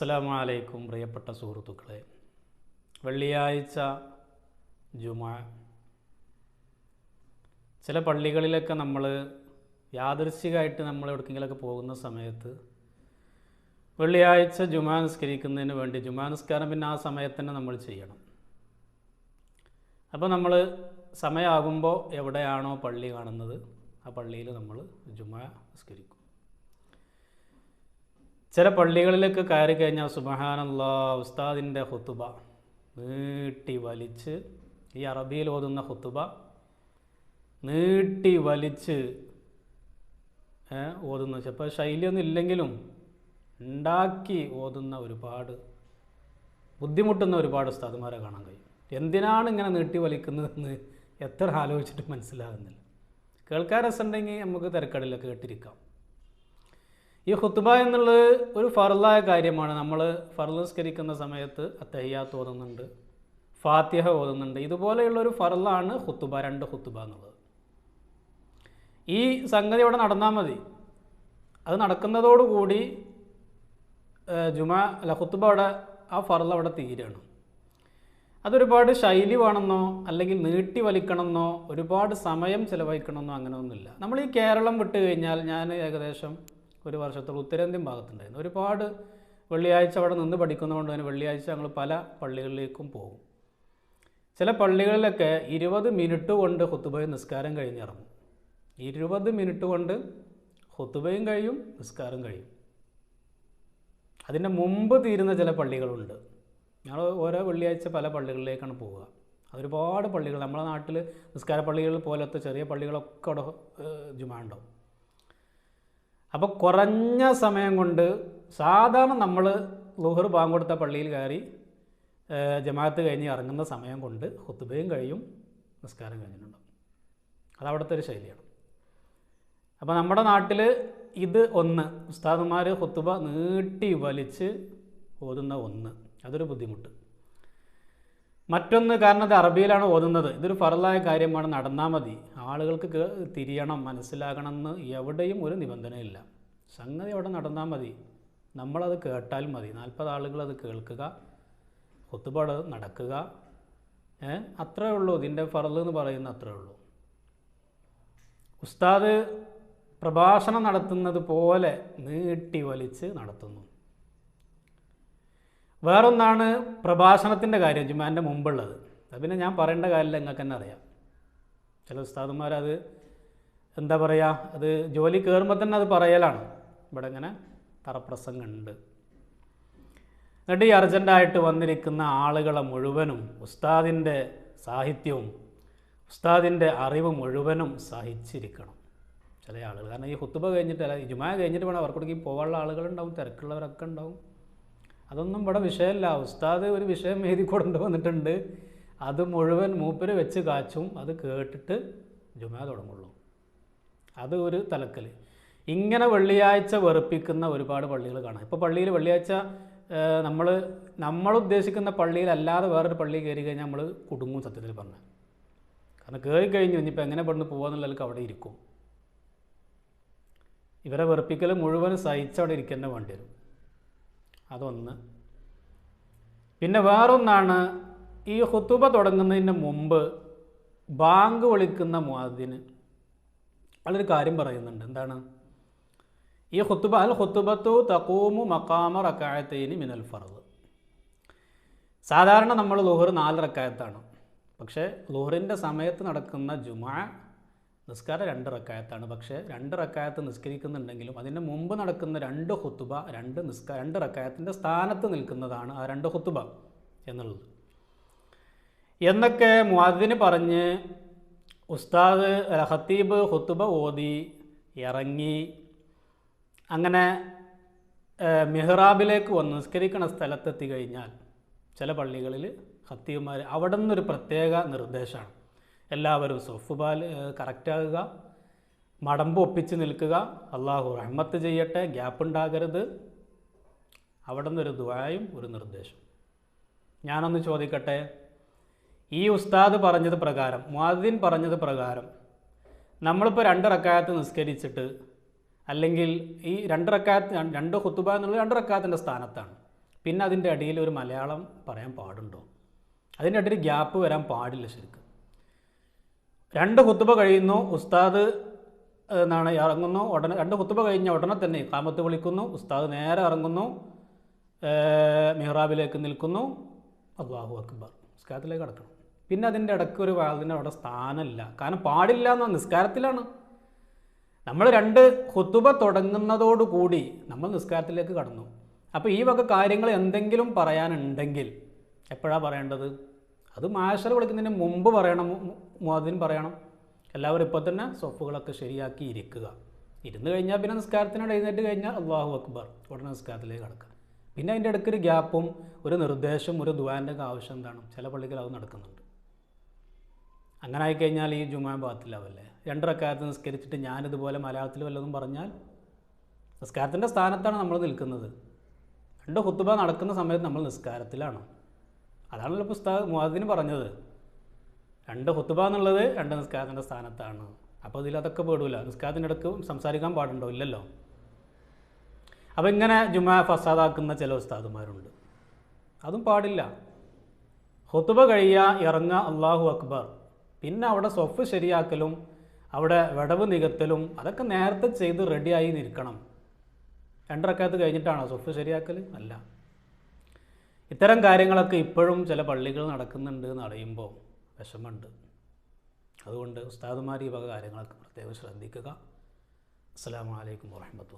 അസ്സലാമു അലൈക്കും പ്രിയപ്പെട്ട സുഹൃത്തുക്കളെ. വെള്ളിയാഴ്ച ജുമുഅ ചില പള്ളികളിലൊക്കെ നമ്മൾ യാദൃശ്ചികമായിട്ട് നമ്മൾ എവിടേക്കെങ്കിലൊക്കെ പോകുന്ന സമയത്ത് വെള്ളിയാഴ്ച ജുമുഅ നിസ്കരിക്കുന്നതിന് വേണ്ടി ജുമുഅ നിസ്കാരം പിന്നെ ആ സമയത്ത് തന്നെ നമ്മൾ ചെയ്യണം. അപ്പോൾ നമ്മൾ സമയമാകുമ്പോൾ എവിടെയാണോ പള്ളി കാണുന്നത് ആ പള്ളിയിൽ നമ്മൾ ജുമുഅ നിസ്കരിക്കും. ചില പള്ളികളിലേക്ക് കയറി കഴിഞ്ഞാൽ സുബ്ഹാനല്ലാഹ് ഉസ്താദിൻ്റെ ഖുതുബ നീട്ടി വലിച്ച്, ഈ അറബിയിൽ ഓതുന്ന ഖുതുബ നീട്ടി വലിച്ച് ഓതുന്ന, ചിലപ്പോൾ ശൈലിയൊന്നും ഇല്ലെങ്കിലും ഉണ്ടാക്കി ഓതുന്ന ഒരുപാട് ബുദ്ധിമുട്ടുന്ന ഒരുപാട് ഉസ്താദുമാരെ കാണാൻ കഴിയും. എന്തിനാണ് ഇങ്ങനെ നീട്ടി വലിക്കുന്നതെന്ന് എത്ര ആലോചിച്ചിട്ട് മനസ്സിലാകുന്നില്ല. കേൾക്കാൻ രസമുണ്ടെങ്കിൽ നമുക്ക് തിരക്കടില്ല, കേട്ടിരിക്കാം. ഈ ഖുതുബ എന്നുള്ളത് ഒരു ഫർളായ കാര്യമാണ്. നമ്മൾ ഫർള് നിസ്കരിക്കുന്ന സമയത്ത് അത്തഹിയ്യാത്ത് ഓതുന്നുണ്ട്, ഫാത്തിഹ ഓതുന്നുണ്ട്. ഇതുപോലെയുള്ളൊരു ഫർളാണ് ഖുതുബ, രണ്ട് ഖുതുബ എന്നുള്ളത്. ഈ സംഗതി അവിടെ നടന്നാൽ മതി. അത് നടക്കുന്നതോടുകൂടി ഖുതുബ അവിടെ ആ ഫർള് അവിടെ തീരുകയാണ്. അതൊരുപാട് ശൈലി വേണമെന്നോ അല്ലെങ്കിൽ നീട്ടി വലിക്കണമെന്നോ ഒരുപാട് സമയം ചിലവഴിക്കണമെന്നോ അങ്ങനെ ഒന്നുമില്ല. നമ്മൾ ഈ കേരളം വിട്ട് കഴിഞ്ഞാൽ, ഞാൻ ഏകദേശം ഒരു വർഷത്തോളം ഉത്തരേന്ത്യൻ ഭാഗത്തുണ്ടായിരുന്നു. ഒരുപാട് വെള്ളിയാഴ്ച അവിടെ നിന്ന് പഠിക്കുന്നതുകൊണ്ട് തന്നെ വെള്ളിയാഴ്ച ഞങ്ങൾ പല പള്ളികളിലേക്കും പോകും. ചില പള്ളികളിലൊക്കെ 20 മിനിറ്റ് കൊണ്ട് ഖുതുബയും നിസ്കാരം കഴിഞ്ഞിറങ്ങും. 20 മിനിറ്റ് കൊണ്ട് ഖുതുബയും കഴിയും, നിസ്കാരം കഴിയും. അതിൻ്റെ മുമ്പ് തീരുന്ന ചില പള്ളികളുണ്ട്. ഞങ്ങൾ ഓരോ വെള്ളിയാഴ്ച പല പള്ളികളിലേക്കാണ് പോവുക. അതൊരുപാട് പള്ളികൾ, നമ്മുടെ നാട്ടിൽ നിസ്കാര പള്ളികൾ പോലത്തെ ചെറിയ പള്ളികളൊക്കെ അവിടെ ജുമുഅ ഉണ്ടാവും. അപ്പോൾ കുറഞ്ഞ സമയം കൊണ്ട്, സാധാരണ നമ്മൾ ളുഹർ ബാങ്ക് കൊടുത്ത പള്ളിയിൽ കയറി ജമാഅത്ത് കഴിഞ്ഞ് ഇറങ്ങുന്ന സമയം കൊണ്ട് ഖുതുബയും കഴിയും, നിസ്കാരം കഴിഞ്ഞിട്ടുണ്ടാവും. അതവിടുത്തെ ഒരു ശൈലിയാണ്. അപ്പോൾ നമ്മുടെ നാട്ടിൽ ഇത് ഒന്ന്, ഉസ്താദുമാർ ഖുതുബ നീട്ടി വലിച്ച് ഓതുന്ന ഒന്ന്, അതൊരു ബുദ്ധിമുട്ട്. മറ്റൊന്ന്, കാരണം ഇത് അറബിയിലാണ് ഓതുന്നത്, ഇതൊരു ഫർളായ കാര്യമാണ്, നടന്നാൽ മതി, ആളുകൾക്ക് തിരിയണം, മനസ്സിലാകണം എന്ന് എവിടെയും ഒരു നിബന്ധനയില്ല. സംഗതി അവിടെ നടന്നാൽ മതി, നമ്മളത് കേട്ടാൽ മതി. 40 ആളുകൾ അത് കേൾക്കുക, ഖുതുബ നടക്കുക, അത്രേ ഉള്ളൂ. ഇതിൻ്റെ ഫർള് എന്ന് പറയുന്നത് അത്രേ ഉള്ളൂ. ഉസ്താദ് പ്രഭാഷണം നടത്തുന്നത് പോലെ നീട്ടി വലിച്ച് നടത്തുന്നു. വേറൊന്നാണ് പ്രഭാഷണത്തിൻ്റെ കാര്യം, ജുമുഅൻ്റെ മുമ്പുള്ളത്. അത് പിന്നെ ഞാൻ പറയേണ്ട കാര്യമില്ല, നിങ്ങൾക്ക് തന്നെ അറിയാം. ചില ഉസ്താദുമാരത് എന്താ പറയുക, അത് ജോലി കയറുമ്പോൾ തന്നെ അത് പറയലാണ്. ഇവിടെ ഇങ്ങനെ തറപ്രസംഗമുണ്ട്. എന്നിട്ട് ഈ അർജൻറ്റായിട്ട് വന്നിരിക്കുന്ന ആളുകളെ മുഴുവനും ഉസ്താദിൻ്റെ സാഹിത്യവും ഉസ്താദിൻ്റെ അറിവ് മുഴുവനും സഹിച്ചിരിക്കണം ചില ആളുകൾ. കാരണം ഈ ഖുതുബ കഴിഞ്ഞിട്ട്, അല്ല, ഈ ജുമുഅ കഴിഞ്ഞിട്ട് വേണം അവർക്കൊക്കെ പോകാനുള്ള ആളുകളുണ്ടാവും, തിരക്കുള്ളവരൊക്കെ ഉണ്ടാവും. അതൊന്നും ഇവിടെ വിഷയമല്ല. ഉസ്താദ് ഒരു വിഷയം എഴുതി കൊണ്ടുവന്നിട്ടുണ്ട്, അത് മുഴുവൻ മൂപ്പര് വെച്ച് കാച്ചും, അത് കേട്ടിട്ട് ജുമുഅ തുടങ്ങുള്ളൂ. അത് ഒരു തലക്കൽ. ഇങ്ങനെ വെള്ളിയാഴ്ച വെറുപ്പിക്കുന്ന ഒരുപാട് പള്ളികൾ കാണാം. ഇപ്പോൾ പള്ളിയിൽ വെള്ളിയാഴ്ച നമ്മൾ ഉദ്ദേശിക്കുന്ന പള്ളിയിലല്ലാതെ വേറൊരു പള്ളി കയറി കഴിഞ്ഞാൽ നമ്മൾ കുടുങ്ങും, സത്യത്തിൽ പറഞ്ഞാൽ. കാരണം കയറി കഴിഞ്ഞു, ഇനിയിപ്പോൾ എങ്ങനെ പെടുന്ന് പോകാന്നുള്ളവർക്ക് അവിടെ ഇരിക്കും. ഇവരെ വെറുപ്പിക്കൽ മുഴുവൻ സഹിച്ചവിടെ ഇരിക്കേണ്ട വേണ്ടി വരും. അതൊന്ന്. പിന്നെ വേറൊന്നാണ്, ഈ ഖുതുബ തുടങ്ങുന്നതിന് മുമ്പ് ബാങ്ക് വിളിക്കുന്ന മുഅദ്ദിന് അതൊരു കാര്യം പറയുന്നുണ്ട്. എന്താണ് ഈ ഖുതുബ? അൽ ഖുതുബത്തു തഖൂമു മഖാമ റകഅത്തൈനി മിനൽ ഫർദ്. സാധാരണ നമ്മൾ ളുഹർ 4 റകഅത്താണ്. പക്ഷേ ളുഹറിൻ്റെ സമയത്ത് നടക്കുന്ന ജുമുഅ നിസ്കാരം 2 റകഅത്താണ്. പക്ഷേ 2 റകഅത്ത് നിസ്കരിക്കുന്നുണ്ടെങ്കിലും അതിന് മുമ്പ് നടക്കുന്ന 2 ഖുതുബ 2 റകഅത്തിൻ്റെ സ്ഥാനത്ത് നിൽക്കുന്നതാണ് ആ 2 ഖുതുബ എന്നുള്ളത്. എന്നൊക്കെ മുഅദ്ദിന് പറഞ്ഞ് ഉസ്താദ് ഖത്തീബ് ഖുതുബ ഓതി ഇറങ്ങി, അങ്ങനെ മിഹ്റാബിലേക്ക് വന്ന് നിസ്കരിക്കണ സ്ഥലത്തെത്തി കഴിഞ്ഞാൽ ചില പള്ളികളിൽ ഖത്തീബുമാർ അവിടെ നിന്നൊരു പ്രത്യേക നിർദ്ദേശമാണ്. എല്ലാവരും സൊഫുബാൽ കറക്റ്റാകുക, മടമ്പ് ഒപ്പിച്ച് നിൽക്കുക, അള്ളാഹു റഹ്മത്ത് ചെയ്യട്ടെ, ഗ്യാപ്പ് ഉണ്ടാകരുത്. അവിടെ നിന്നൊരു ദുആയും ഒരു നിർദ്ദേശം. ഞാനൊന്ന് ചോദിക്കട്ടെ, ഈ ഉസ്താദ് പറഞ്ഞത് പ്രകാരം, മുഅദ്ദിൻ പറഞ്ഞത് പ്രകാരം നമ്മളിപ്പോൾ 2 റകഅത്ത് നിസ്കരിച്ചിട്ട്, അല്ലെങ്കിൽ ഈ 2 റകഅത്ത് 2 ഖുതുബ എന്നുള്ളത് 2 റകഅത്തിൻ്റെ സ്ഥാനത്താണ്. പിന്നെ അതിൻ്റെ അടിയിൽ ഒരു മലയാളം പറയാൻ പാടുണ്ടോ? അതിൻ്റെ ഇടയിൽ ഗ്യാപ്പ് വരാൻ പാടില്ല ശരിക്കും. 2 ഖുത്ബ കഴിയുന്നു, ഉസ്താദ് ഇറങ്ങുന്നു. ഉടനെ 2 ഖുത്ബ കഴിഞ്ഞ ഉടനെ തന്നെ ഇഖാമത്ത് വിളിക്കുന്നു. ഉസ്താദ് നേരെ ഇറങ്ങുന്നു, മിഹ്റാബിലേക്ക് നിൽക്കുന്നു, അല്ലാഹു അക്ബർ, നിസ്കാരത്തിലേക്ക് കടക്കണം. പിന്നെ അതിൻ്റെ ഇടയ്ക്ക് ഒരു വാതിന് അവിടെ സ്ഥാനമില്ല. കാരണം പാടില്ല എന്ന നിസ്കാരത്തിലാണ്. നമ്മൾ 2 ഖുത്ബ തുടങ്ങുന്നതോടുകൂടി നമ്മൾ നിസ്കാരത്തിലേക്ക് കടന്നു. അപ്പോൾ ഈ വക കാര്യങ്ങൾ എന്തെങ്കിലും പറയാനുണ്ടെങ്കിൽ എപ്പോഴാണ് പറയേണ്ടത്? അത് മാഷർ വിളിക്കുന്നതിന് മുമ്പ് പറയണം, മുഅദ്ദിൻ പറയണം. എല്ലാവരും ഇപ്പോൾ തന്നെ സൊഫുകളൊക്കെ ശരിയാക്കി ഇരിക്കുക. ഇരുന്ന് കഴിഞ്ഞാൽ പിന്നെ നിസ്കാരത്തിനോട് എഴുന്നേറ്റ് കഴിഞ്ഞാൽ അല്ലാഹു അക്ബർ, ഉടനെ നിസ്കാരത്തിലേക്ക് കടക്കുക. പിന്നെ അതിൻ്റെ ഇടയ്ക്കൊരു ഗ്യാപ്പും ഒരു നിർദ്ദേശം, ഒരു ദുആൻ്റെ ഒക്കെ ആവശ്യം എന്താണ്? ചില പള്ളികൾ അത് നടക്കുന്നുണ്ട്. അങ്ങനെ ആയിക്കഴിഞ്ഞാൽ ഈ ജുമാ ബാത്തിലാവല്ലേ? 2 റക്അത്ത് നിസ്കരിച്ചിട്ട് ഞാനിതുപോലെ മലയാളത്തിൽ വല്ലതും പറഞ്ഞാൽ നിസ്കാരത്തിൻ്റെ സ്ഥാനത്താണ് നമ്മൾ നിൽക്കുന്നത്. 2 ഖുത്ബ നടക്കുന്ന സമയത്ത് നമ്മൾ നിസ്കാരത്തിലാണ്. അതാണല്ലോ ഇപ്പോൾ ഉസ്താദ് മുഅദ്ദിൻ പറഞ്ഞത്. 2 ഖുത്ബ എന്നുള്ളത് 2 നിസ്കാരത്തിൻ്റെ സ്ഥാനത്താണ്. അപ്പോൾ ഇതിലതൊക്കെ പെടില്ല. നിസ്കാരത്തിൻ്റെ ഇടയ്ക്ക് സംസാരിക്കാൻ പാടുണ്ടോ? ഇല്ലല്ലോ. അപ്പോൾ ഇങ്ങനെ ജുമാ ഫസാദാക്കുന്ന ചില ഉസ്താദുമാരുണ്ട്. അതും പാടില്ല. ഖുത്ബ കഴിയുക, ഇറങ്ങുക, അല്ലാഹു അക്ബർ. പിന്നെ അവിടെ സൊഫ് ശരിയാക്കലും അവിടെ വിടവ് നികത്തലും അതൊക്കെ നേരത്തെ ചെയ്ത് റെഡിയായി നിൽക്കണം. 2 റക്അത്ത് കഴിഞ്ഞിട്ടാണോ സൊഫ് ശരിയാക്കൽ? അല്ല. ഇത്തരം കാര്യങ്ങളൊക്കെ ഇപ്പോഴും ചില പള്ളികൾ നടക്കുന്നുണ്ട് എന്ന് അറിയുമ്പോൾ വിഷമമുണ്ട്. അതുകൊണ്ട് ഉസ്താദുമാർ ഈ വക കാര്യങ്ങളൊക്കെ പ്രത്യേകം ശ്രദ്ധിക്കുക. അസ്സലാമു അലൈക്കും വറഹ്മത്തുള്ളാഹി.